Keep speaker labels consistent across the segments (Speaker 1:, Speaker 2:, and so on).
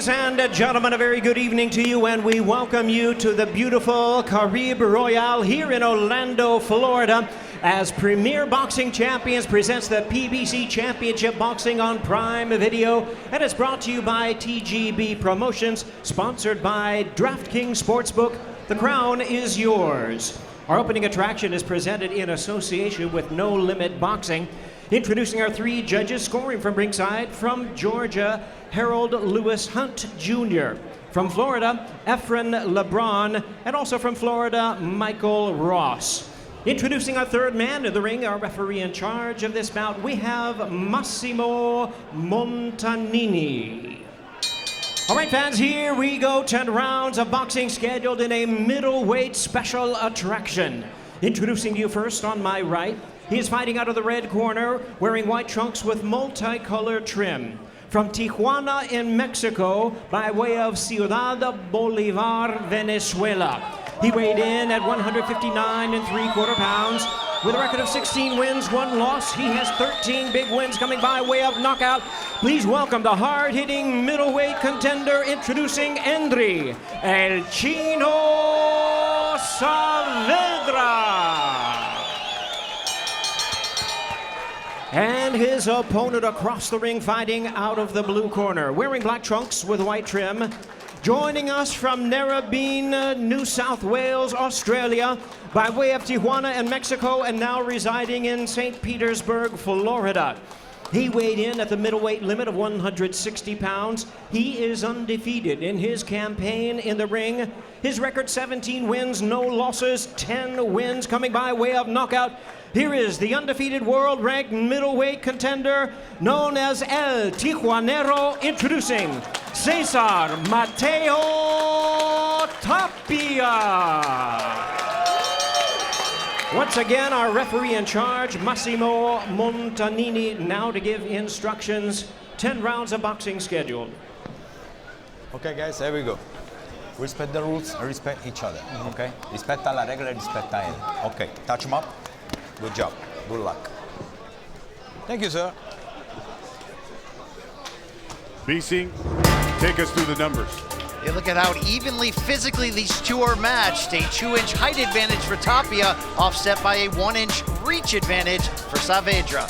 Speaker 1: Ladies and gentlemen, a very good evening to you, and we welcome you to the beautiful Caribe Royale here in Orlando, Florida, as Premier Boxing Champions presents the PBC Championship Boxing on Prime Video, and it's brought to you by TGB Promotions, sponsored by DraftKings Sportsbook. The crown is yours. Our opening attraction is presented in association with No Limit Boxing. Introducing our three judges, scoring from ringside, from Georgia, Harold Lewis Hunt Jr., from Florida, Efren LeBron, and also from Florida, Michael Ross. Introducing our third man in the ring, our referee in charge of this bout, we have Massimo Montanini. All right, fans, here we go. 10 rounds of boxing scheduled in a middleweight special attraction. Introducing you first on my right, he is fighting out of the red corner, wearing white trunks with multicolored trim. From Tijuana in Mexico, by way of Ciudad Bolivar, Venezuela. He weighed in at 159 3/4 pounds. With a record of 16 wins, 1 loss, he has 13 big wins coming by way of knockout. Please welcome the hard-hitting middleweight contender, introducing Endry El Chino Saavedra. And his opponent across the ring, fighting out of the blue corner, wearing black trunks with white trim. Joining us from Narrabeen, New South Wales, Australia, by way of Tijuana and Mexico, and now residing in St. Petersburg, Florida. He weighed in at the middleweight limit of 160 pounds. He is undefeated in his campaign in the ring. His record, 17 wins, no losses, 10 wins coming by way of knockout. Here is the undefeated world-ranked middleweight contender known as El Tijuanero, introducing Cesar Mateo Tapia. Once again, our referee in charge, Massimo Montanini, now to give instructions. 10 rounds of boxing scheduled.
Speaker 2: Okay, guys, here we go. Respect the rules and respect each other, okay? Rispetta la regola e rispetta ele. Okay, touch him up. Good job. Good luck. Thank you, sir.
Speaker 3: BC, take us through the numbers.
Speaker 4: Yeah, look at how evenly physically these two are matched. A 2-inch height advantage for Tapia, offset by a 1-inch reach advantage for Saavedra.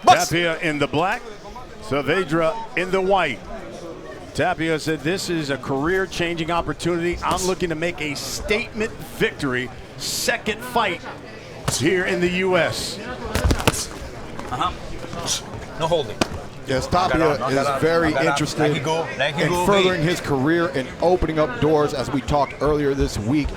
Speaker 3: Tapia in the black, Saavedra in the white. Tapia said, this is a career-changing opportunity. I'm looking to make a statement victory. Second fight here in the U.S.
Speaker 2: No holding.
Speaker 5: Yes, Tapia is very interested in furthering his career and opening up doors. As we talked earlier this week,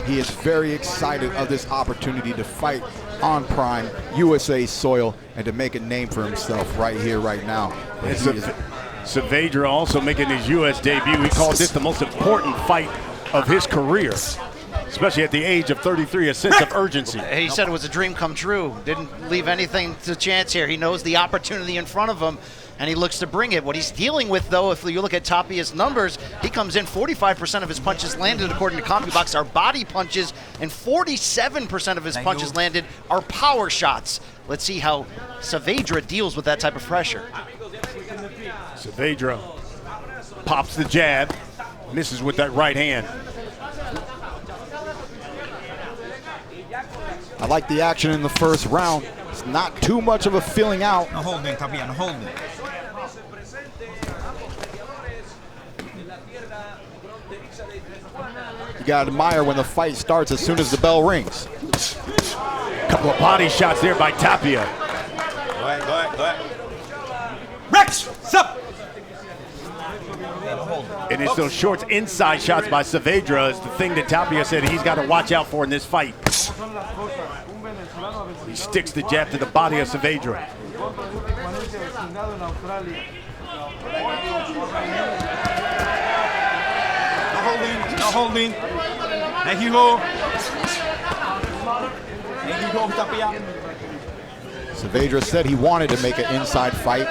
Speaker 5: he is very excited of this opportunity to fight on Prime USA soil and to make a name for himself right here, right now.
Speaker 3: Saavedra also making his U.S. debut. He called this the most important fight of his career, especially at the age of 33, a sense of urgency.
Speaker 4: He said it was a dream come true. Didn't leave anything to chance here. He knows the opportunity in front of him, and he looks to bring it. What he's dealing with, though, if you look at Tapia's numbers, he comes in 45% of his punches landed, according to CompuBox, are body punches, and 47% of his punches landed are power shots. Let's see how Saavedra deals with that type of pressure.
Speaker 3: Saavedra pops the jab, misses with that right hand.
Speaker 5: I like the action in the first round. It's not too much of a filling out.
Speaker 2: No holding, Tapia, no holding.
Speaker 5: You gotta admire when the fight starts as soon as the bell rings.
Speaker 3: Couple of body shots there by Tapia.
Speaker 2: Go ahead, go ahead, go ahead.
Speaker 1: Rex, sup?
Speaker 3: And it's those short inside shots by Saavedra is the thing that Tapia said he's got to watch out for in this fight. He sticks the jab to the body of Saavedra.
Speaker 2: No holding, no holding. There you go. There you go, Tapia.
Speaker 5: Saavedra said he wanted to make an inside fight.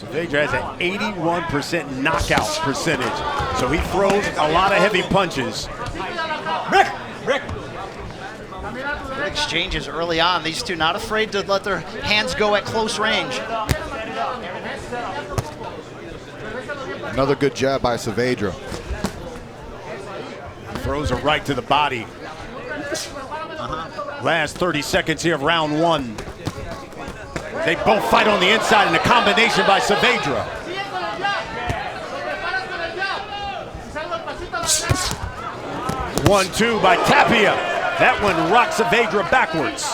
Speaker 3: Saavedra has an 81% knockout percentage, so he throws a lot of heavy punches.
Speaker 2: Break.
Speaker 4: Good exchanges early on. These two not afraid to let their hands go at close range.
Speaker 5: Another good jab by Saavedra.
Speaker 3: Throws a right to the body. Last 30 seconds here of round one. They both fight on the inside in a combination by Saavedra. One-two by Tapia. That one rocks Saavedra backwards.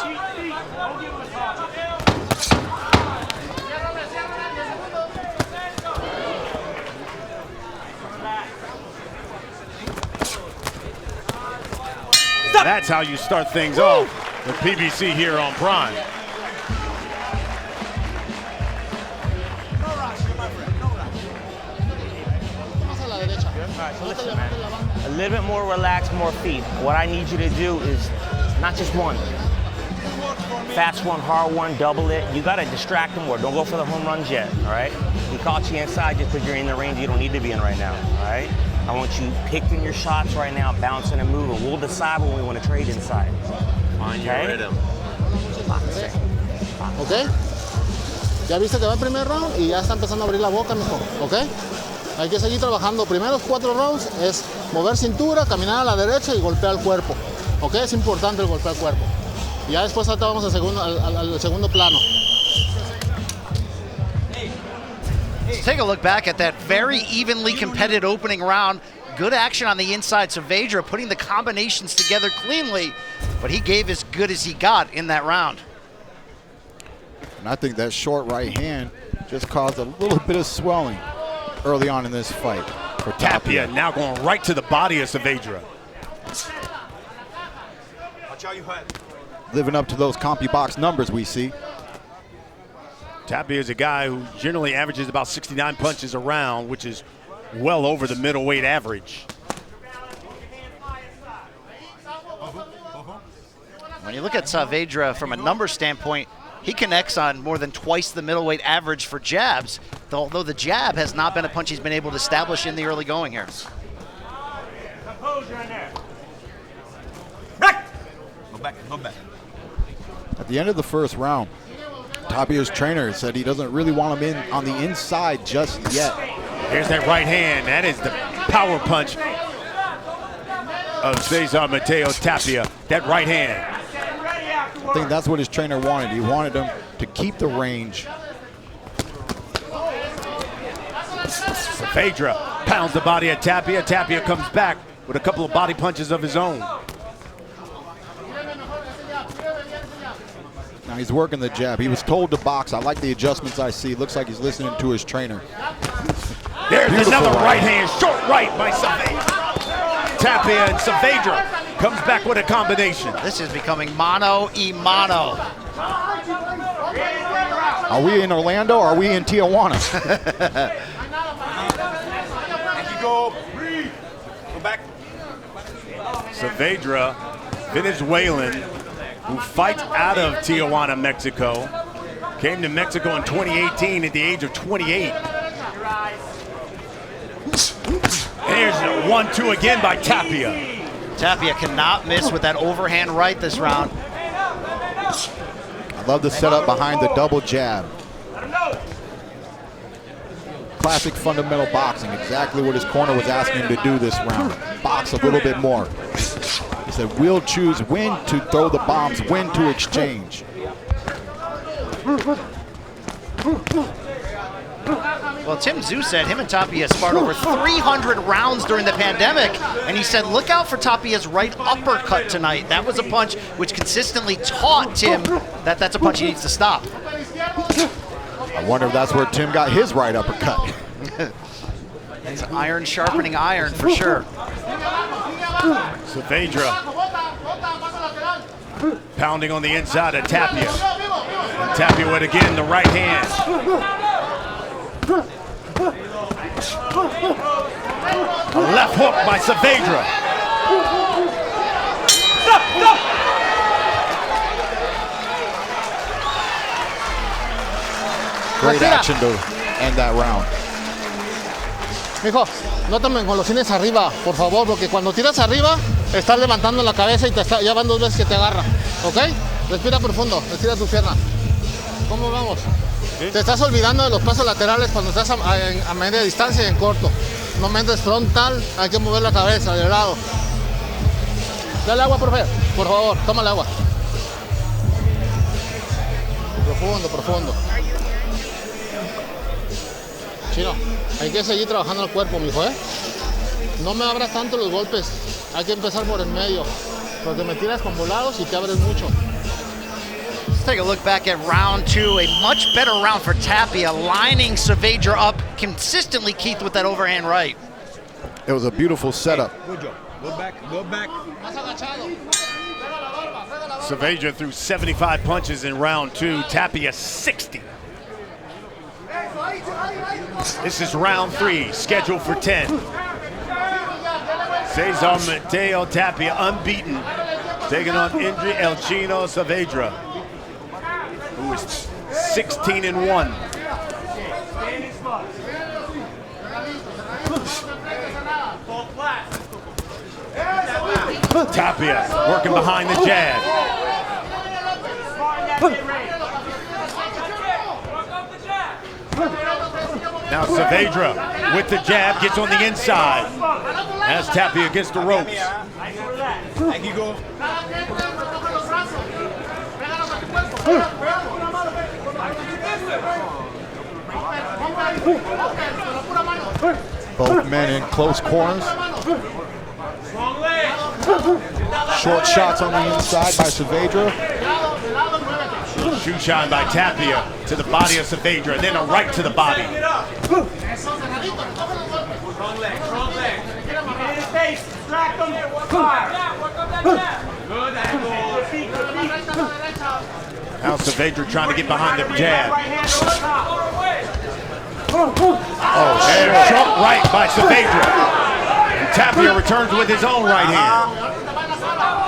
Speaker 3: That's how you start things off with PBC here on Prime.
Speaker 6: So listen, man, a little bit more relaxed, more feet. What I need you to do is not just one. Fast one, hard one, double it. You got to distract them more. Don't go for the home runs yet, all right? We caught you inside just because you're in the range you don't need to be in right now, all right? I want you picking your shots right now, bouncing and moving. We'll decide when we want to trade inside.
Speaker 7: Find your rhythm.
Speaker 6: Boxing.
Speaker 8: ¿Ok? Ya viste que va el primer round y ya está empezando a abrir la boca, mijo. ¿Ok? Hay que seguir trabajando. Primeros 4 rounds es mover cintura, caminar a la derecha y golpear el cuerpo. ¿Ok? Es importante el golpear el cuerpo. Y ya después ahorita vamos al segundo plano.
Speaker 4: Let's take a look back at that very evenly competitive opening round. Good action on the inside. Saavedra putting the combinations together cleanly, but he gave as good as he got in that round.
Speaker 5: And I think that short right hand just caused a little bit of swelling early on in this fight for Tapia.
Speaker 3: Now going right to the body of Saavedra.
Speaker 2: Watch out your head.
Speaker 5: Living up to those CompuBox numbers we see.
Speaker 3: Tapia is a guy who generally averages about 69 punches a round, which is well over the middleweight average.
Speaker 4: When you look at Saavedra from a number standpoint, he connects on more than twice the middleweight average for jabs, although the jab has not been a punch he's been able to establish in the early going here.
Speaker 2: Go back.
Speaker 5: At the end of the first round, Tapia's trainer said he doesn't really want him in on the inside just yet.
Speaker 3: Here's that right hand. That is the power punch of Cesar Mateo Tapia. That right hand.
Speaker 5: I think that's what his trainer wanted. He wanted him to keep the range.
Speaker 3: Saavedra pounds the body of Tapia. Tapia comes back with a couple of body punches of his own.
Speaker 5: Now he's working the jab. He was told to box. I like the adjustments I see. Looks like he's listening to his trainer.
Speaker 3: There's another right hand, short right by Saavedra. Tapia and Saavedra comes back with a combination.
Speaker 4: This is becoming mano-y-mano.
Speaker 5: Are we in Orlando or are we in Tijuana?
Speaker 2: Go back.
Speaker 3: Saavedra, Venezuelan, who fights out of Tijuana, Mexico. Came to Mexico in 2018 at the age of 28. There's a 1-2 again by Tapia.
Speaker 4: Tapia cannot miss with that overhand right this round.
Speaker 5: I love the setup behind the double jab. Classic fundamental boxing, exactly what his corner was asking him to do this round. Box a little bit more. He said, we'll choose when to throw the bombs, when to exchange.
Speaker 4: Well, Tim Tszyu said him and Tapia sparred over 300 rounds during the pandemic, and he said, look out for Tapia's right uppercut tonight. That was a punch which consistently taught Tim that that's a punch he needs to stop.
Speaker 5: I wonder if that's where Tim got his right uppercut.
Speaker 4: It's iron sharpening iron for sure.
Speaker 3: Saavedra pounding on the inside of Tapia. And Tapia with again the right hand. A left hook by Saavedra.
Speaker 5: Great action to end that round.
Speaker 8: Mijo, no te me engolosines arriba, por favor, porque cuando tiras arriba, estás levantando la cabeza y ya van 2 veces que te agarra, ¿ok? Respira profundo, estira tu pierna. ¿Cómo vamos? ¿Sí? Te estás olvidando de los pasos laterales cuando estás a media distancia y en corto. No me entres frontal, hay que mover la cabeza de lado. Dale agua, profe, por favor, toma el agua. Profundo, profundo. Chino, hay que seguir trabajando el cuerpo, mijo, ¿eh? No me abras tanto los golpes. Hay que empezar por el medio. Porque me tiras con volados y te abres mucho.
Speaker 4: Let's take a look back at round 2. A much better round for Tapia, lining Saavedra up consistently, Keith, with that overhand right.
Speaker 5: It was a beautiful setup.
Speaker 2: Good job. Go back, go back.
Speaker 3: Saavedra threw 75 punches in round 2. Tapia 60. This is round 3, scheduled for 10. Cesar Mateo Tapia, unbeaten, taking on Endry Saavedra, who is 16-1. Tapia working behind the jab. Now Saavedra with the jab gets on the inside as Tapia against the ropes.
Speaker 2: Aquí go.
Speaker 5: Both men in close corners. Short shots on the inside by Saavedra.
Speaker 3: Shoe shine by Tapia to the body of Saavedra, and then a right to the body.
Speaker 6: Strong leg, strong leg. Get him in his face, distract him. Fire. Good angle.
Speaker 3: Now Saavedra trying to get behind the jab. And jump right by Saavedra. And Tapia returns with his own right hand.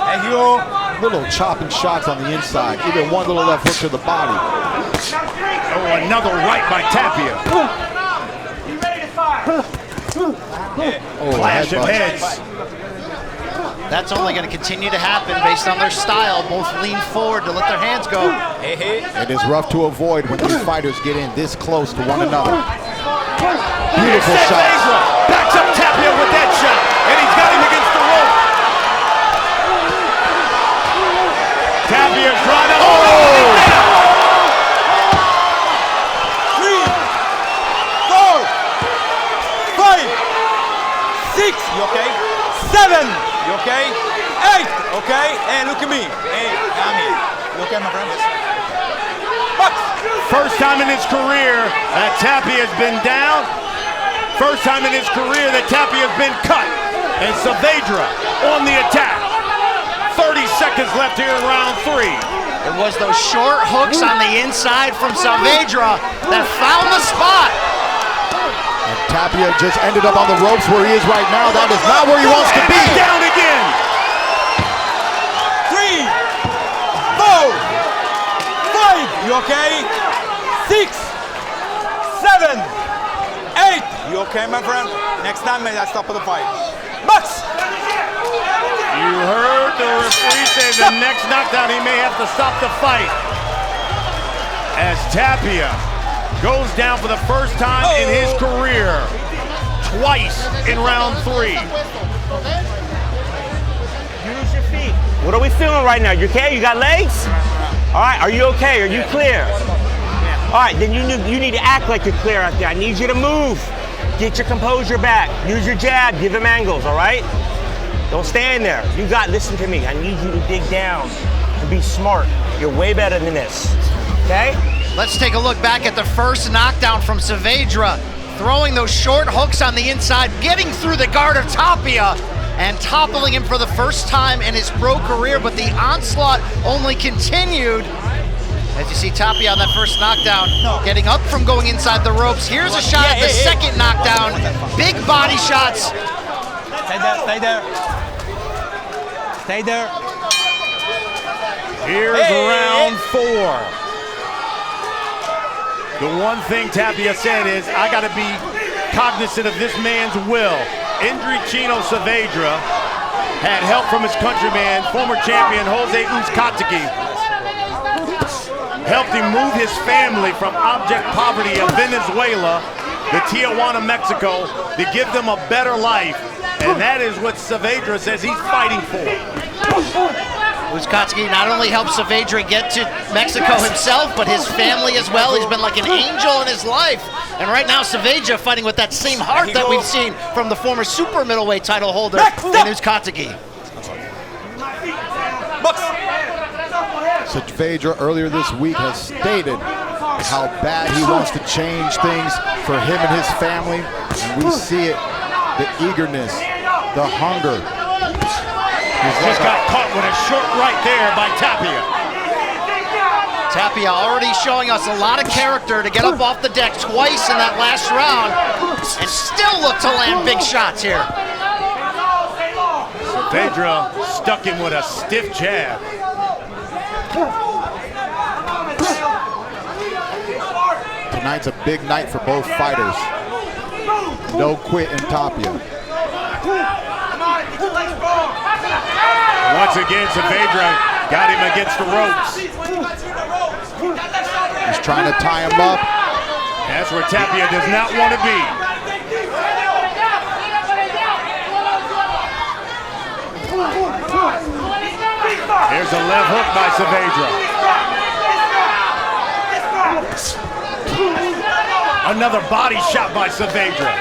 Speaker 2: Thank you.
Speaker 5: Little chopping shots on the inside. Even one little left hook to the body.
Speaker 3: Oh, another right by Tapia.
Speaker 6: You ready to fire?
Speaker 3: Clash of heads.
Speaker 4: That's only going to continue to happen based on their style. Both lean forward to let their hands go.
Speaker 5: It is rough to avoid when these fighters get in this close to one another. Beautiful shots.
Speaker 3: Backs up Tapia with that shot, and he's got him against the rope. Tapia trying to... Oh!
Speaker 2: 3, 4, 5, 6. You okay? 7. You okay? 8. Okay? And look at me. Hey, I'm here. You okay, my friend? Box.
Speaker 3: First time in his career that Tapia has been down. First time in his career that Tapia has been cut. And Saavedra on the attack. 30 seconds left here in round 3.
Speaker 4: It was those short hooks on the inside from Saavedra that found the spot.
Speaker 5: And Tapia just ended up on the ropes where he is right now. That is not where he wants to be.
Speaker 3: Down again.
Speaker 2: 3, 4, 5. You okay? 6, 7, 8. You okay, my friend? Next time, I stop the fight. Box.
Speaker 3: You heard the referee say the next knockdown he may have to stop the fight. As Tapia goes down for the first time in his career, twice in round 3.
Speaker 6: Use your feet. What are we feeling right now? You okay? You got legs? All right, are you okay? Are you clear? All right, then you need to act like you're clear out there. I need you to move. Get your composure back. Use your jab, give him angles, all right? Don't stand there. Listen to me. I need you to dig down and be smart. You're way better than this, okay?
Speaker 4: Let's take a look back at the first knockdown from Saavedra, throwing those short hooks on the inside, getting through the guard of Tapia, and toppling him for the first time in his pro career, but the onslaught only continued. As you see Tapia on that first knockdown, getting up from going inside the ropes. Here's a shot at the second knockdown. Big body shots.
Speaker 2: Stay there, stay there. Stay there.
Speaker 3: Here's round 4. The one thing Tapia said is, I got to be cognizant of this man's will. Endry Saavedra had help from his countryman, former champion Jose Uzcategui. Helped him move his family from abject poverty of Venezuela to Tijuana, Mexico, to give them a better life. And that is what Saavedra says he's fighting for.
Speaker 4: Uzcategui not only helped Saavedra get to Mexico himself, but his family as well. He's been like an angel in his life. And right now, Saavedra fighting with that same heart that we've seen from the former super middleweight title holder, Uzcategui.
Speaker 5: Saavedra earlier this week has stated how bad he wants to change things for him and his family. And we see it, the eagerness, the hunger.
Speaker 3: Just got caught with a short right there by Tapia.
Speaker 4: Tapia already showing us a lot of character to get up off the deck twice in that last round and still look to land big shots here.
Speaker 3: Saavedra stuck him with a stiff jab.
Speaker 5: Tonight's a big night for both fighters. No quit in Tapia.
Speaker 3: Once again, Saavedra got him against the ropes.
Speaker 5: He's trying to tie him up.
Speaker 3: That's where Tapia does not want to be. Here's a left hook by Saavedra. Another body shot by Saavedra.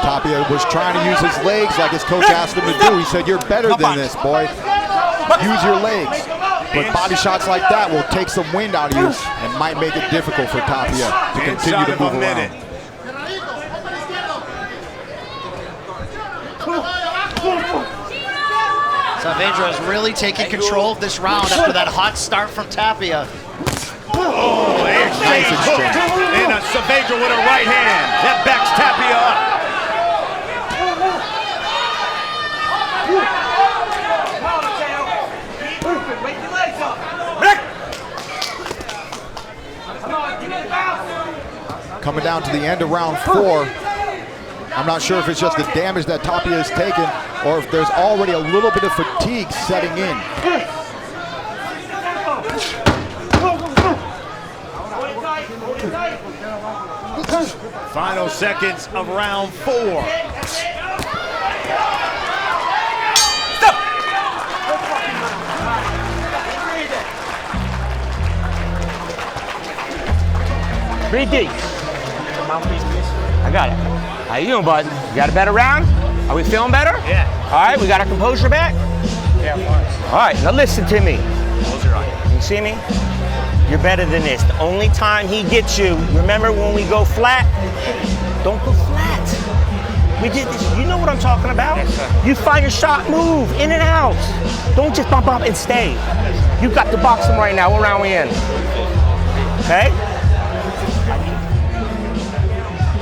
Speaker 5: Tapia was trying to use his legs like his coach asked him to do. He said, you're better than this, boy. Use your legs. But body shots like that will take some wind out of you and might make it difficult for Tapia to continue to move around.
Speaker 4: Saavedra is really taking control of this round after that hot start from Tapia.
Speaker 3: Oh, nice exchange. And Saavedra with a right hand. That backs Tapia up.
Speaker 5: Coming down to the end of round 4. I'm not sure if it's just the damage that Tapia has taken or if there's already a little bit of fatigue setting in.
Speaker 3: Final seconds of round 4.
Speaker 6: Breathe deep. I got it. How you doing, bud? You got a better round? Are we feeling better?
Speaker 7: Yeah.
Speaker 6: All right, we got our composure back?
Speaker 7: Yeah, of course.
Speaker 6: All right, now listen to me.
Speaker 7: Close your eye.
Speaker 6: You see me? You're better than this. The only time he gets you, remember when we go flat? Don't go flat. We did this. You know what I'm talking about?
Speaker 7: Yes, sir.
Speaker 6: You find your shot, move in and out. Don't just bump up and stay. You got to box him right now. What round we in? Okay?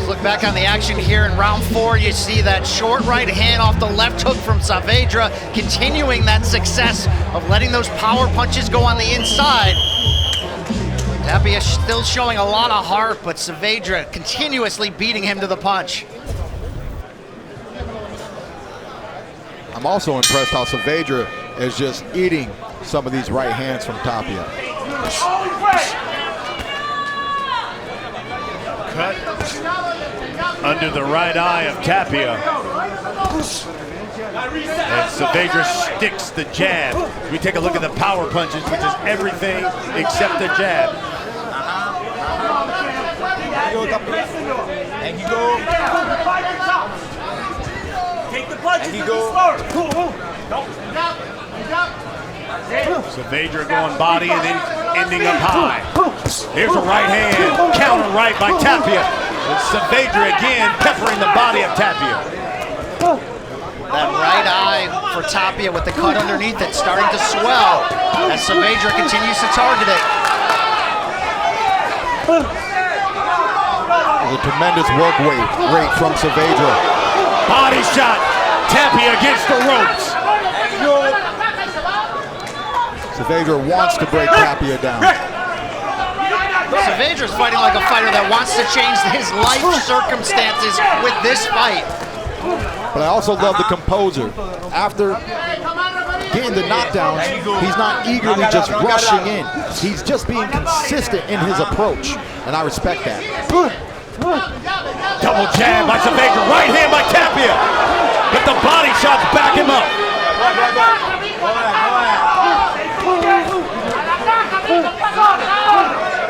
Speaker 4: Look back on the action here in round 4. You see that short right hand off the left hook from Saavedra, continuing that success of letting those power punches go on the inside. Tapia still showing a lot of heart, but Saavedra continuously beating him to the punch.
Speaker 5: I'm also impressed how Saavedra is just eating some of these right hands from Tapia.
Speaker 3: Cut under the right eye of Tapia. And Saavedra sticks the jab. We take a look at the power punches, which is everything except the jab.
Speaker 2: And you go.
Speaker 7: Take the punches.
Speaker 2: And you go.
Speaker 3: Saavedra going body and then ending up high. Here's a right hand, counter right by Tapia. And Saavedra again peppering the body of Tapia.
Speaker 4: That right eye for Tapia with the cut underneath it starting to swell as Saavedra continues to target it.
Speaker 5: There's a tremendous work rate from Saavedra.
Speaker 3: Body shot, Tapia against the ropes.
Speaker 5: Saavedra wants to break Tapia down.
Speaker 4: Saavedra's fighting like a fighter that wants to change his life circumstances with this fight.
Speaker 5: But I also love the composer. After getting the knockdowns, he's not eagerly just rushing in. He's just being consistent in his approach, and I respect that.
Speaker 3: Double jab by Saavedra, right hand by Tapia. But the body shots back him up.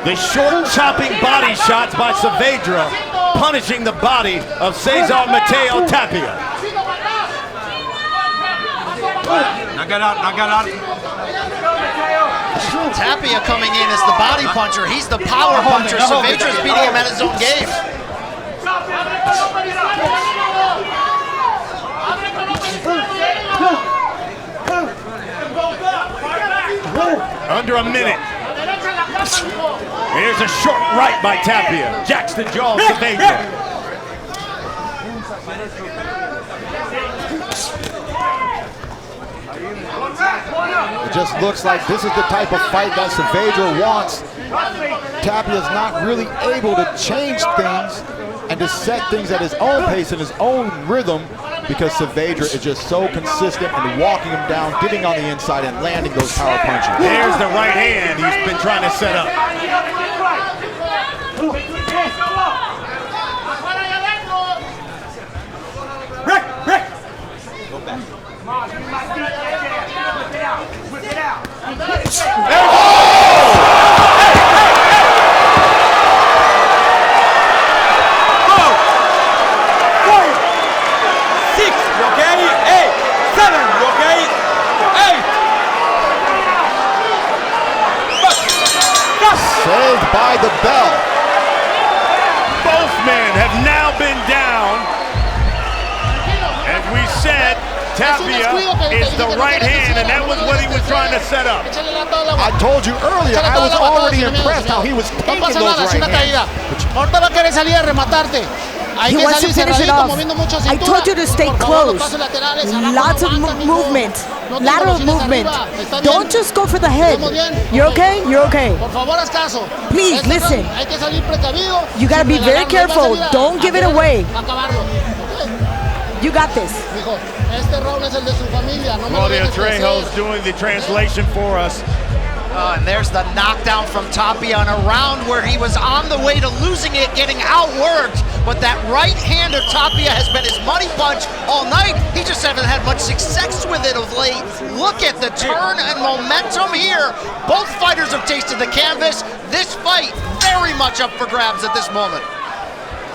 Speaker 3: The short chopping body shots by Saavedra, punishing the body of Cesar Mateo Tapia.
Speaker 2: Knock it out, knock it out.
Speaker 4: Tapia coming in as the body puncher. He's the power puncher. Saavedra's beating him at his own game.
Speaker 3: Under a minute. Here's a short right by Tapia. Jacks the jaw of Saavedra.
Speaker 5: It just looks like this is the type of fight that Saavedra wants. Tapia's not really able to change things and to set things at his own pace and his own rhythm because Saavedra is just so consistent in walking him down, getting on the inside, and landing those power punches.
Speaker 3: There's the right hand he's been trying to set up.
Speaker 5: Saved by the bell.
Speaker 3: Both men have now been down. As we said, Tapia is the right hand, and that was what he was trying to set up.
Speaker 5: I told you earlier, I was already impressed how he was taking those right hands.
Speaker 9: He wants to finish it off. I told you to stay close. Lots of movement, lateral movement. Don't just go for the head. You're okay? You're okay. Please listen. You gotta be very careful. Don't give it away. You got this.
Speaker 3: Claudio Trejo's doing the translation for us.
Speaker 4: And there's the knockdown from Tapia in a round where he was on the way to losing it, getting outworked. But that right hand of Tapia has been his money punch all night. He just hasn't had much success with it of late. Look at the turn and momentum here. Both fighters have tasted the canvas. This fight very much up for grabs at this moment.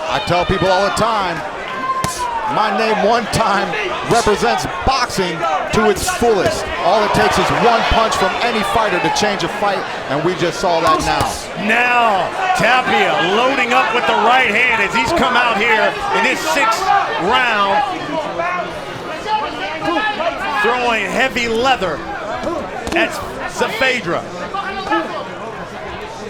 Speaker 5: I tell people all the time, my name one time represents boxing to its fullest. All it takes is one punch from any fighter to change a fight, and we just saw that now.
Speaker 3: Now, Tapia loading up with the right hand as he's come out here in his 6th round, throwing heavy leather at Saavedra.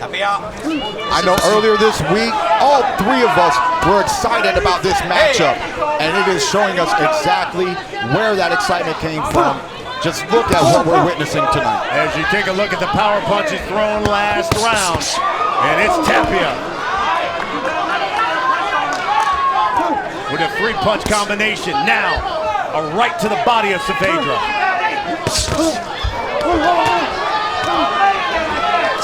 Speaker 5: I know earlier this week, all three of us were excited about this matchup, and it is showing us exactly where that excitement came from. Just look at what we're witnessing tonight.
Speaker 3: As you take a look at the power punches thrown last round, and it's Tapia with a 3-punch combination. Now, a right to the body of Saavedra.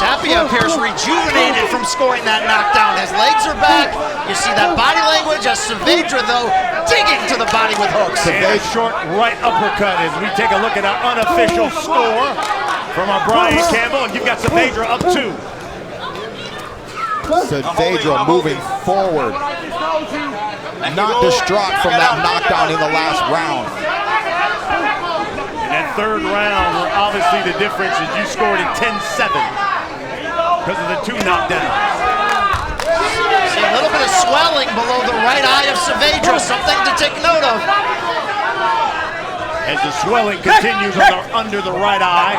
Speaker 4: Tapia appears rejuvenated from scoring that knockdown. His legs are back. You see that body language as Saavedra, though, digging to the body with hooks.
Speaker 3: And a short right uppercut as we take a look at our unofficial score from our Brian Campbell, and you've got Saavedra up 2.
Speaker 5: Saavedra moving forward, not distraught from that knockdown in the last round.
Speaker 3: In that 3rd round, where obviously the difference is you scored in 10-7 because of the 2 knockdowns.
Speaker 4: See a little bit of swelling below the right eye of Saavedra, something to take note of.
Speaker 3: As the swelling continues under the right eye.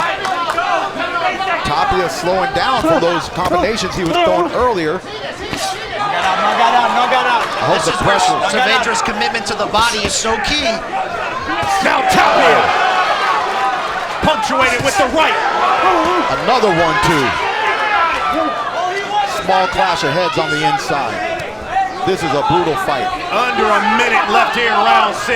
Speaker 5: Tapia slowing down from those combinations he was throwing earlier. I hope the pressure.
Speaker 4: Saavedra's commitment to the body is so key.
Speaker 3: Now Tapia punctuated with the right.
Speaker 5: Another 1-2. small clash of heads on the inside. This is a brutal fight.
Speaker 3: Under a minute left here in round 6.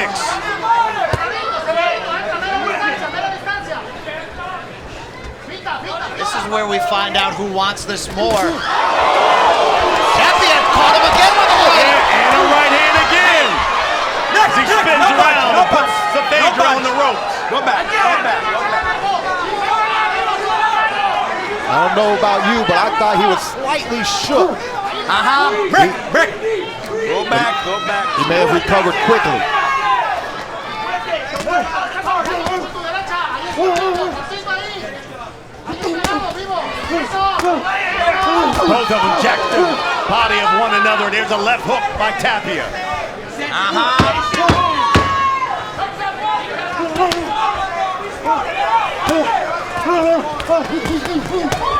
Speaker 4: This is where we find out who wants this more. Tapia caught him again with a hook.
Speaker 3: And a right hand again. As he spins around and puts Saavedra on the ropes.
Speaker 2: Go back, go back.
Speaker 5: I don't know about you, but I thought he was slightly shook.
Speaker 2: Brick. Go back, go back.
Speaker 5: He may have recovered quickly.
Speaker 3: Both of them jacked the body of one another. There's a left hook by Tapia.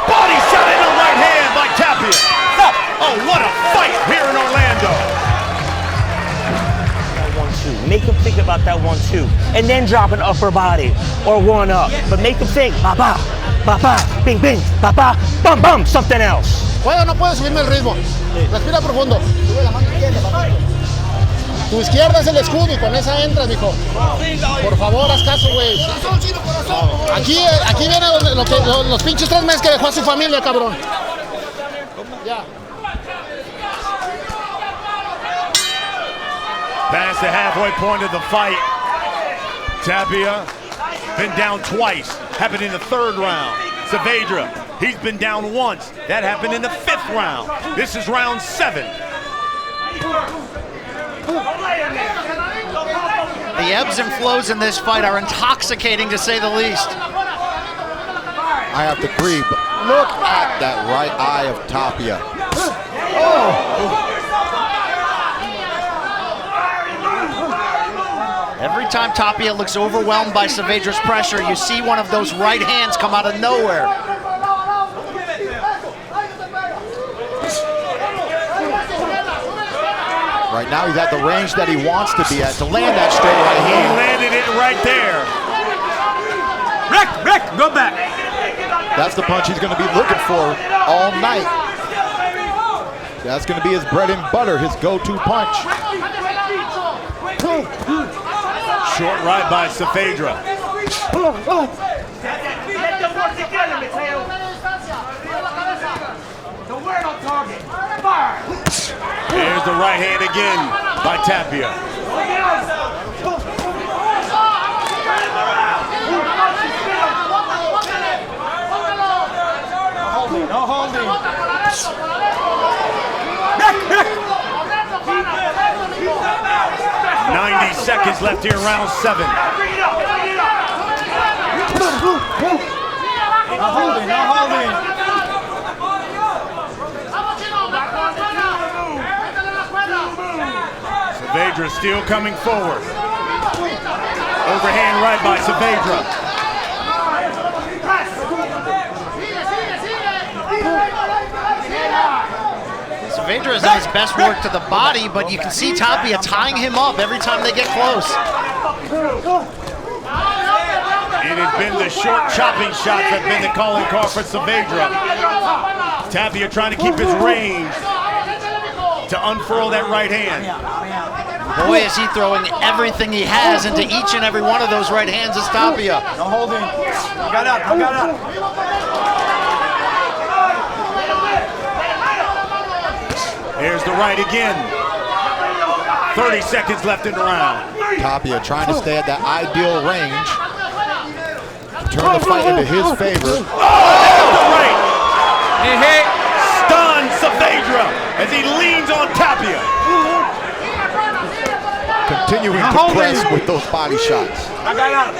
Speaker 3: Body shot in the right hand by Tapia. Oh, what a fight here in Orlando.
Speaker 6: That 1-2. Make him think about that 1-2. And then drop an upper body or one up. But make him think, ba-ba, ba-ba, bing, bing, ba-ba, bum, bum, something else.
Speaker 8: ¿Puedo o no puedo subirme el ritmo? Respira profundo. Sube la mano izquierda, papito. Tu izquierda es el escudo y con esa entras, mijo. Por favor, haz caso, güey. Aquí viene los pinches 3 meses que dejó a su familia, cabrón. Ya.
Speaker 3: Past the halfway point of the fight. Tapia been down twice. Happened in the 3rd round. Saavedra, he's been down once. That happened in the 5th round. This is round 7.
Speaker 4: The ebbs and flows in this fight are intoxicating, to say the least.
Speaker 5: I have to agree, but look at that right eye of Tapia.
Speaker 4: Every time Tapia looks overwhelmed by Saavedra's pressure, you see one of those right hands come out of nowhere.
Speaker 5: Right now he's at the range that he wants to be at to land that straight right
Speaker 3: He
Speaker 5: hand.
Speaker 3: landed it right there.
Speaker 2: Rick, go back.
Speaker 5: That's the punch he's going to be looking for all night. That's going to be his bread and butter, his go-to punch.
Speaker 3: Short right by Saavedra. There's the right hand again by Tapia.
Speaker 2: No holding.
Speaker 3: 90 seconds left here in round 7.
Speaker 2: No holding.
Speaker 3: Saavedra still coming forward. Overhand right by Saavedra.
Speaker 4: Saavedra is on his best work to the body, but you can see Tapia tying him up every time they get close.
Speaker 3: It has been the short chopping shots that have been the calling card for Saavedra. Tapia trying to keep his range to unfurl that right hand.
Speaker 4: Boy, is he throwing everything he has into each and every one of those right hands as Tapia.
Speaker 2: No holding. Got up.
Speaker 3: Here's the right again. 30 seconds left in the round.
Speaker 5: Tapia trying to stay at that ideal range. Turn the fight into his favor.
Speaker 3: Oh, the right. Stunned Saavedra as he leans on Tapia.
Speaker 5: Continuing to press with those body shots.
Speaker 2: I got out.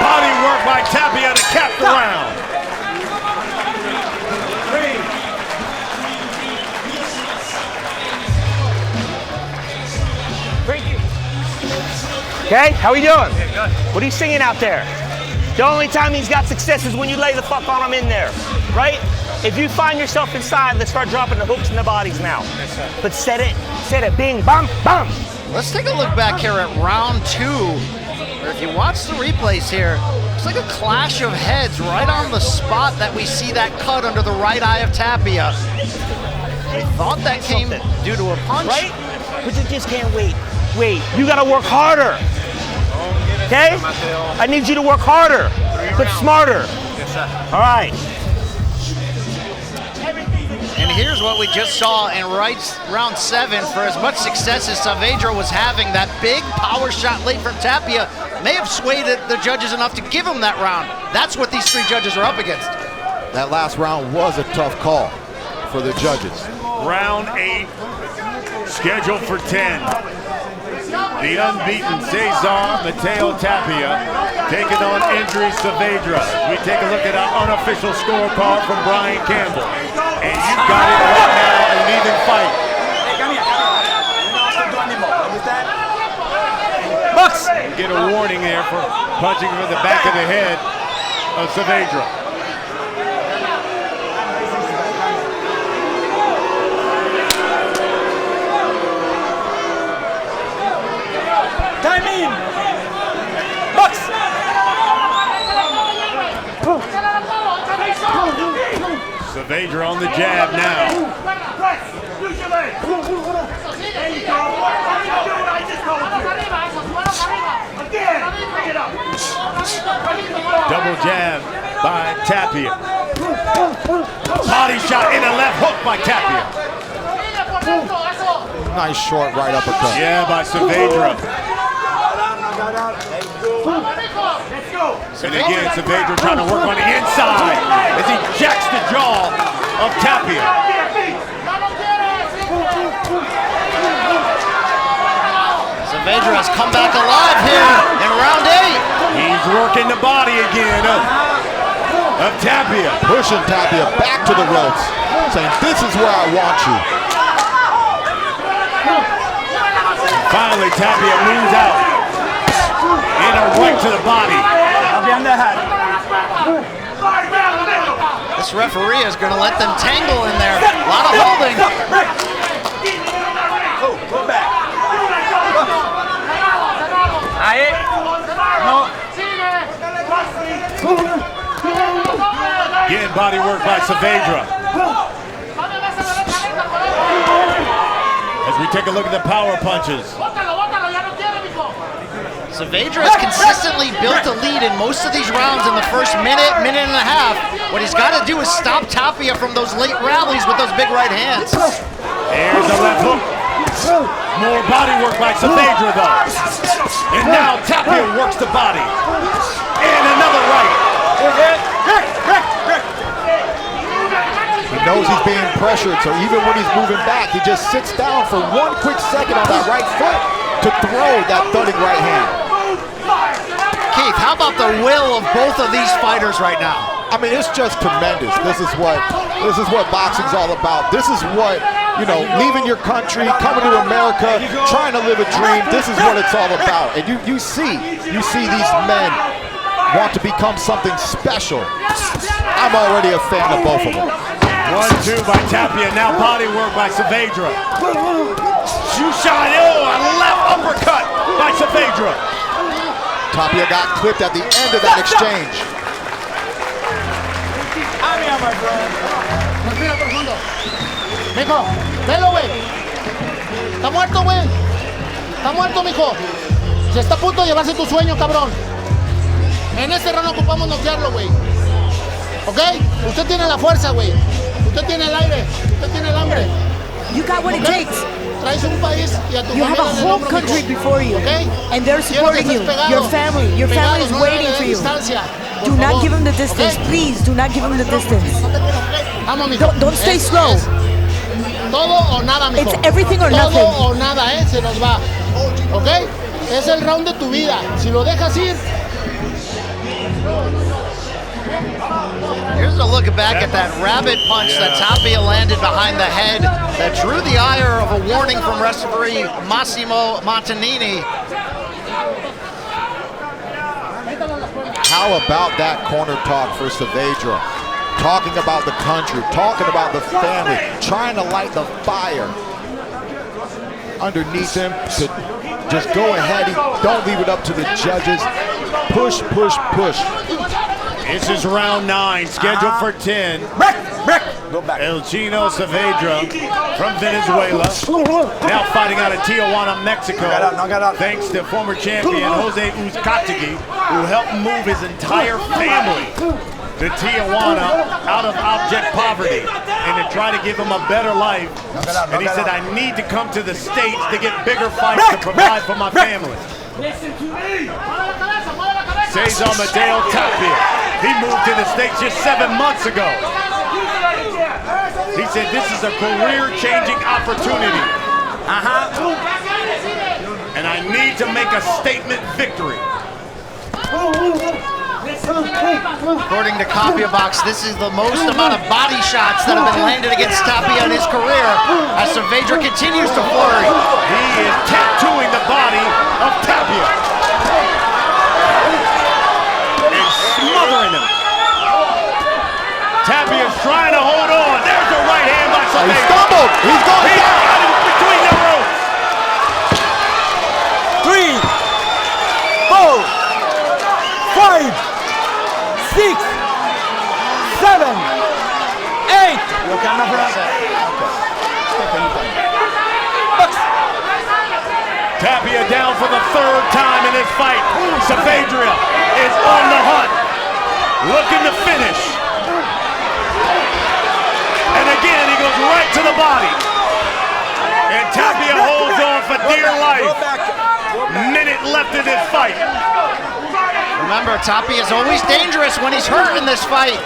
Speaker 3: Body work by Tapia to cap the round.
Speaker 6: Okay, how we doing? Good. What are you singing out there? The only time he's got success is when you lay the fuck on him in there, right? If you find yourself inside, let's start dropping the hooks in the bodies now. Yes, sir. But set it, bing, bam, bam.
Speaker 4: Let's take a look back here at round 2. If you watch the replays here, it's like a clash of heads right on the spot that we see that cut under the right eye of Tapia. We thought that came due to a punch.
Speaker 6: Right? But you just can't wait. Wait, you gotta work harder. Okay? I need you to work harder, but smarter. All right.
Speaker 4: And here's what we just saw in round 7. For as much success as Saavedra was having, that big power shot late from Tapia may have swayed the judges enough to give him that round. That's what these 3 judges are up against.
Speaker 5: That last round was a tough call for the judges.
Speaker 3: Round 8, scheduled for 10. The unbeaten Mateo Tapia taking on Endry Saavedra. We take a look at our unofficial scorecard from Brian Campbell. And you got it right now, an even fight.
Speaker 7: Box!
Speaker 3: You get a warning there for punching from the back of the head of Saavedra.
Speaker 7: Time in! Box!
Speaker 3: Saavedra on the jab now. Double jab by Tapia. Body shot in a left hook by Tapia.
Speaker 5: Nice short right uppercut.
Speaker 3: Yeah, by Saavedra. And again, Saavedra trying to work on the inside as he jacks the jaw of Tapia.
Speaker 4: Saavedra has come back alive here in round 8.
Speaker 3: He's working the body again of Tapia.
Speaker 5: Pushing Tapia back to the ropes, saying, this is where I want you.
Speaker 3: Finally, Tapia moves out. In a right to the body.
Speaker 4: This referee is going to let them tangle in there. A lot of holding.
Speaker 7: Go back. Ahí. No.
Speaker 3: Again, body work by Saavedra. As we take a look at the power punches.
Speaker 4: Saavedra has consistently built a lead in most of these rounds in the first minute and a half. What he's got to do is stop Tapia from those late rallies with those big right hands.
Speaker 3: There's a left hook. More body work by Saavedra though. And now Tapia works the body. And another right.
Speaker 5: He knows he's being pressured, so even when he's moving back, he just sits down for 1 quick second on that right foot to throw that thudding right hand.
Speaker 4: Keith, how about the will of both of these fighters right now?
Speaker 5: I mean, it's just tremendous. This is what boxing's all about. This is what, you know, leaving your country, coming to America, trying to live a dream. This is what it's all about. And you see these men want to become something special. I'm already a fan of both of them.
Speaker 3: 1-2 by Tapia, now body work by Saavedra. Shoe shot, a left uppercut by Saavedra.
Speaker 5: Tapia got clipped at the end of that exchange.
Speaker 8: Respira profundo. Mijo, velo, güey. Está muerto, güey. Está muerto, mijo. Se está a punto de llevarse tu sueño, cabrón. En este round ocupamos noquearlo, güey. ¿Ok? Usted tiene la fuerza, güey. Usted tiene el aire. Usted tiene el hambre.
Speaker 9: You got what it takes.
Speaker 8: Traes un país y a tu
Speaker 9: You have a whole country before you, and they're supporting you. Your family is waiting for you. Do not give them the distance, please. Do not give them the distance. Don't stay slow.
Speaker 8: Todo o nada, mijo.
Speaker 9: It's everything or nothing.
Speaker 8: Todo o nada, se nos va. ¿Ok? Es el round de tu vida. Si lo dejas ir.
Speaker 4: Here's a look back at that rabbit punch that Tapia landed behind the head that drew the ire of a warning from referee Massimo Montanini.
Speaker 5: How about that corner talk for Saavedra? Talking about the country, talking about the family, trying to light the fire underneath him to Just go ahead. Don't leave it up to the judges. Push, push, push.
Speaker 3: This is round 9, scheduled for 10.
Speaker 2: Go back.
Speaker 3: El Chino Saavedra from Venezuela, now fighting out of Tijuana, Mexico, thanks to former champion Jose Uzcategui, who helped move his entire family to Tijuana out of abject poverty and to try to give him a better life. And he said, I need to come to the States to get bigger fights to provide for my family. Cesar Mateo Tapia. He moved to the States just 7 months ago. He said this is a career-changing opportunity. And I need to make a statement victory.
Speaker 4: According to Tapia Box, this is the most amount of body shots that have been landed against Tapia in his career as Saavedra continues to flurry.
Speaker 3: He is tattooing the body of Tapia and smothering him. Tapia's trying to hold on. There's the right hand by Saavedra.
Speaker 5: He stumbled. He's going
Speaker 3: He
Speaker 5: down.
Speaker 3: got him between the ropes.
Speaker 7: 3, 4, 5, 6, 7, 8.
Speaker 3: Tapia down for the 3rd time in this fight. Saavedra is on the hunt, looking to finish. And again, he goes right to the body. And Tapia holds on for dear life. Minute left in this fight.
Speaker 4: Remember, Tapia is always dangerous when he's hurt in this fight.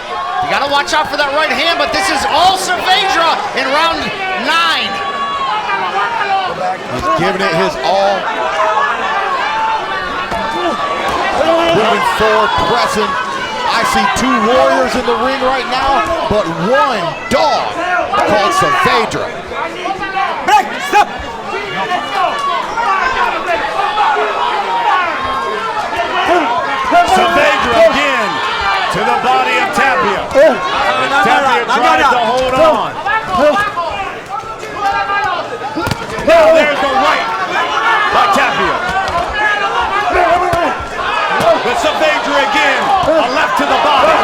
Speaker 4: You gotta watch out for that right hand, but this is all Saavedra in round 9.
Speaker 5: He's giving it his all. Moving forward, pressing. I see 2 warriors in the ring right now, but one dog called Saavedra.
Speaker 7: Break, stop.
Speaker 3: Saavedra again to the body of Tapia. And Tapia tries to hold on. Now there's the right by Tapia. But Saavedra again, a left to the body.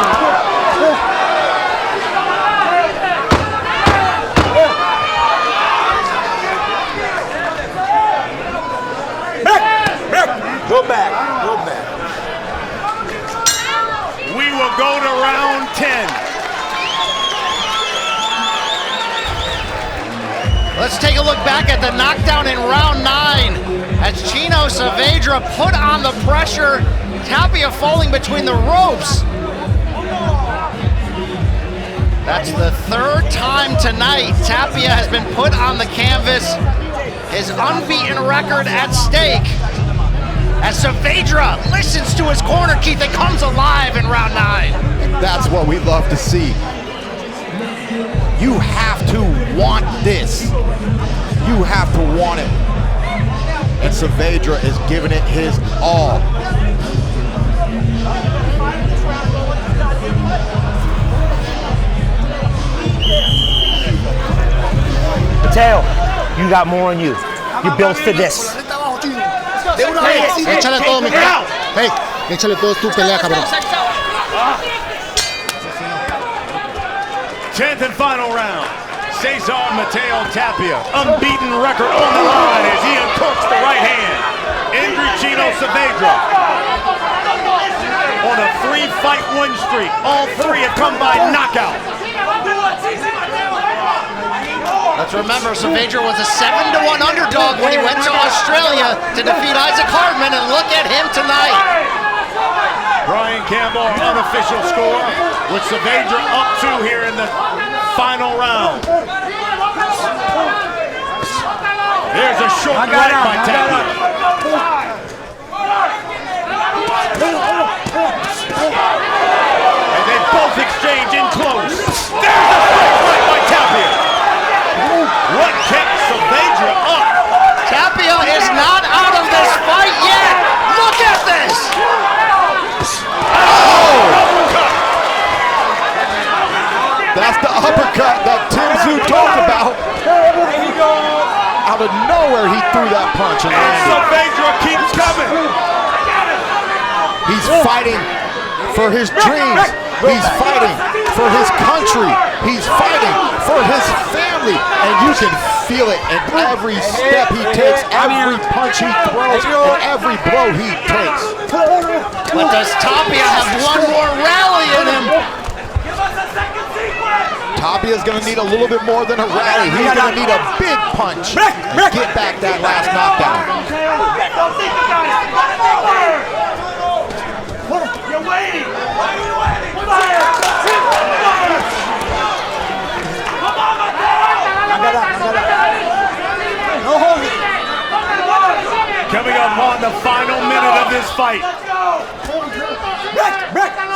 Speaker 2: Go back. Go back.
Speaker 3: We will go to round 10.
Speaker 4: Let's take a look back at the knockdown in round 9 as Chino Saavedra put on the pressure. Tapia falling between the ropes. That's the 3rd time tonight Tapia has been put on the canvas. His unbeaten record at stake. As Saavedra listens to his corner, Keith, and comes alive in round 9.
Speaker 5: That's what we love to see. You have to want this. You have to want it. And Saavedra is giving it his all.
Speaker 6: Mateo, you got more in you. You're built for this.
Speaker 8: Échale todo, mi cara. Hey, échale todo tu pelea, cabrón.
Speaker 3: 10th and final round. Cesar Mateo Tapia, unbeaten record on the line as he uncorks the right hand. Endry Saavedra on a 3-fight win streak. All 3 have come by knockout.
Speaker 4: Let's remember, Saavedra was a 7-1 underdog when he went to Australia to defeat Isaac Hardman, and look at him tonight.
Speaker 3: Brian Campbell, unofficial score, with Saavedra up 2 here in the final round. There's a short right by Tapia. And they both exchange in close. There's a straight right by Tapia. What kept Saavedra up?
Speaker 4: Tapia is not out of this fight yet. Look at this.
Speaker 3: Uppercut.
Speaker 5: That's the uppercut that Tim Tszyu talked about. Out of nowhere, he threw that punch and landed.
Speaker 3: Saavedra
Speaker 5: He's fighting for his dreams. He's fighting for his country. He's fighting for his family. And you can feel it in every step he takes, every punch he throws, and every blow he takes.
Speaker 4: But does Tapia have one more rally in him?
Speaker 5: Tapia's going to need a little bit more than a rally. He's going to need a big punch to get back that last knockdown.
Speaker 7: You're waiting! Why are you waiting? Come on, Mateo!
Speaker 3: No holding. Coming up on the final minute of this fight.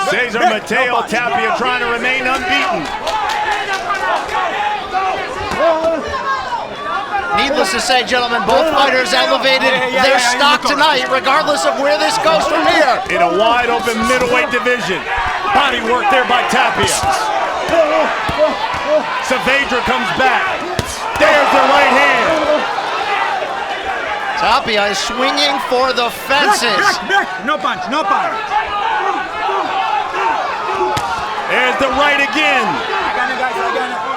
Speaker 3: Cesar Mateo Tapia trying to remain unbeaten.
Speaker 4: Needless to say, gentlemen, both fighters elevated their stock tonight, regardless of where this goes from here.
Speaker 3: In a wide open middleweight division. Body work there by Tapia. Saavedra comes back. There's the right hand.
Speaker 4: Tapia is swinging for the fences.
Speaker 7: No punch, no punch.
Speaker 3: There's the right again.
Speaker 7: I got it, guys, I got it.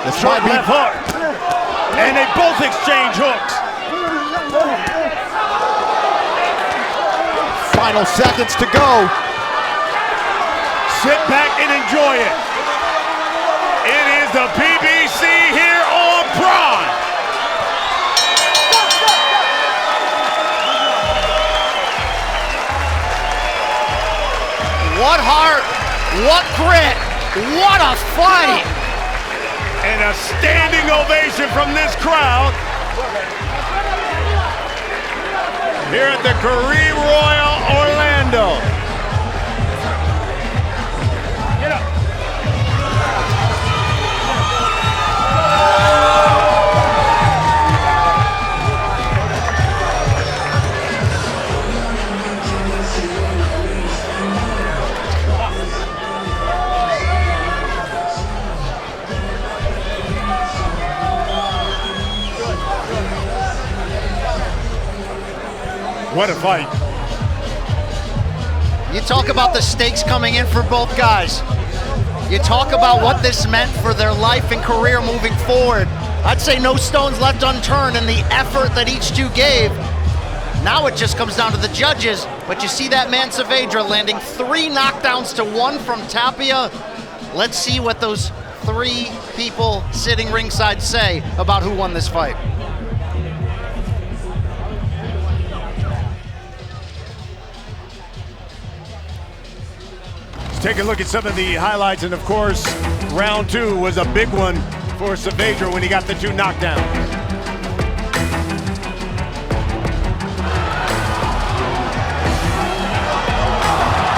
Speaker 3: This might be hook. And they both exchange hooks.
Speaker 5: Final seconds to go.
Speaker 3: Sit back and enjoy it. It is the PBC here on Prime.
Speaker 4: What heart, what grit, what a fight!
Speaker 3: And a standing ovation from this crowd here at the Career Royal Orlando. Get up. What a fight.
Speaker 4: You talk about the stakes coming in for both guys. You talk about what this meant for their life and career moving forward. I'd say no stones left unturned in the effort that each two gave. Now it just comes down to the judges, but you see that man Saavedra landing 3 knockdowns to 1 from Tapia. Let's see what those 3 people sitting ringside say about who won this fight.
Speaker 3: Take a look at some of the highlights, and of course, round 2 was a big one for Saavedra when he got the 2 knockdowns.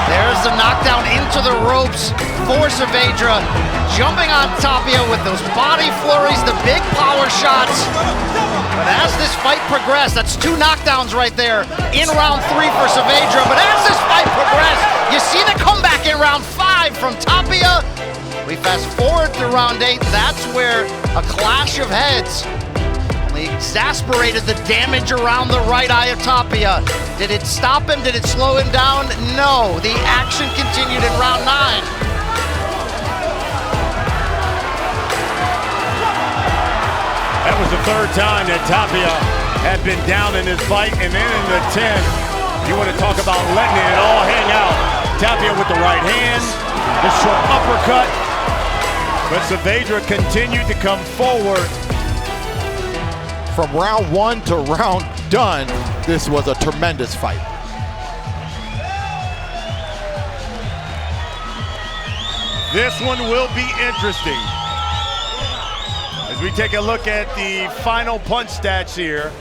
Speaker 4: There's the knockdown into the ropes for Saavedra, jumping on Tapia with those body flurries, the big power shots. But as this fight progressed, that's 2 knockdowns right there in round 3 for Saavedra. But as this fight progressed, you see the comeback in round 5 from Tapia. We fast forward to round 8. That's where a clash of heads only exasperated the damage around the right eye of Tapia. Did it stop him? Did it slow him down? No. The action continued in round 9.
Speaker 3: That was the 3rd time that Tapia had been down in this fight, and then in the 10th, you want to talk about letting it all hang out. Tapia with the right hand, the short uppercut, but Saavedra continued to come forward.
Speaker 5: From round 1 to round done, this was a tremendous fight.
Speaker 3: This one will be interesting. As we take a look at the final punch stats here.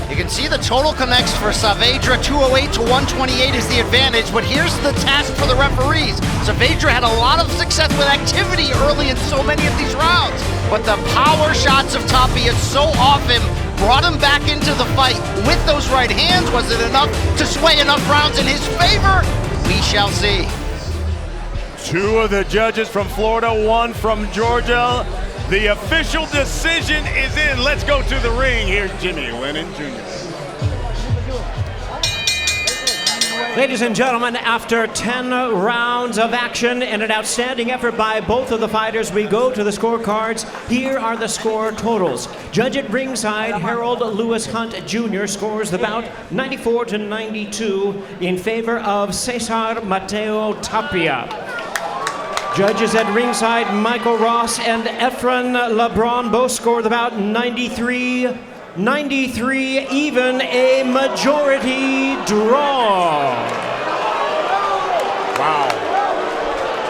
Speaker 4: You can see the total connects for Saavedra, 208 to 128 is the advantage, but here's the task for the referees. Saavedra had a lot of success with activity early in so many of these rounds, but the power shots of Tapia so often brought him back into the fight with those right hands. Was it enough to sway enough rounds in his favor? We shall see.
Speaker 3: 2 of the judges from Florida, 1 from Georgia. The official decision is in. Let's go to the ring. Here's Jimmy Lennon Jr.
Speaker 1: Ladies and gentlemen, after 10 rounds of action and an outstanding effort by both of the fighters, we go to the scorecards. Here are the score totals. Judge at ringside, Harold Lewis Hunt Jr. scores the bout 94-92 in favor of Cesar Mateo Tapia. Judges at ringside, Michael Ross and Efren LeBron both score the bout 93, even a majority draw.
Speaker 4: Wow.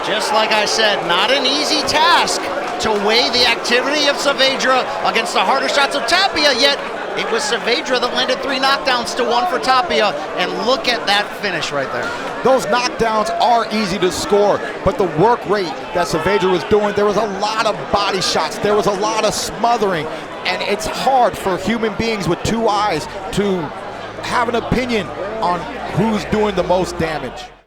Speaker 4: Just like I said, not an easy task to weigh the activity of Saavedra against the harder shots of Tapia, yet it was Saavedra that landed 3 knockdowns to 1 for Tapia, and look at that finish right there.
Speaker 5: Those knockdowns are easy to score, but the work rate that Saavedra was doing, there was a lot of body shots, there was a lot of smothering, and it's hard for human beings with 2 eyes to have an opinion on who's doing the most damage.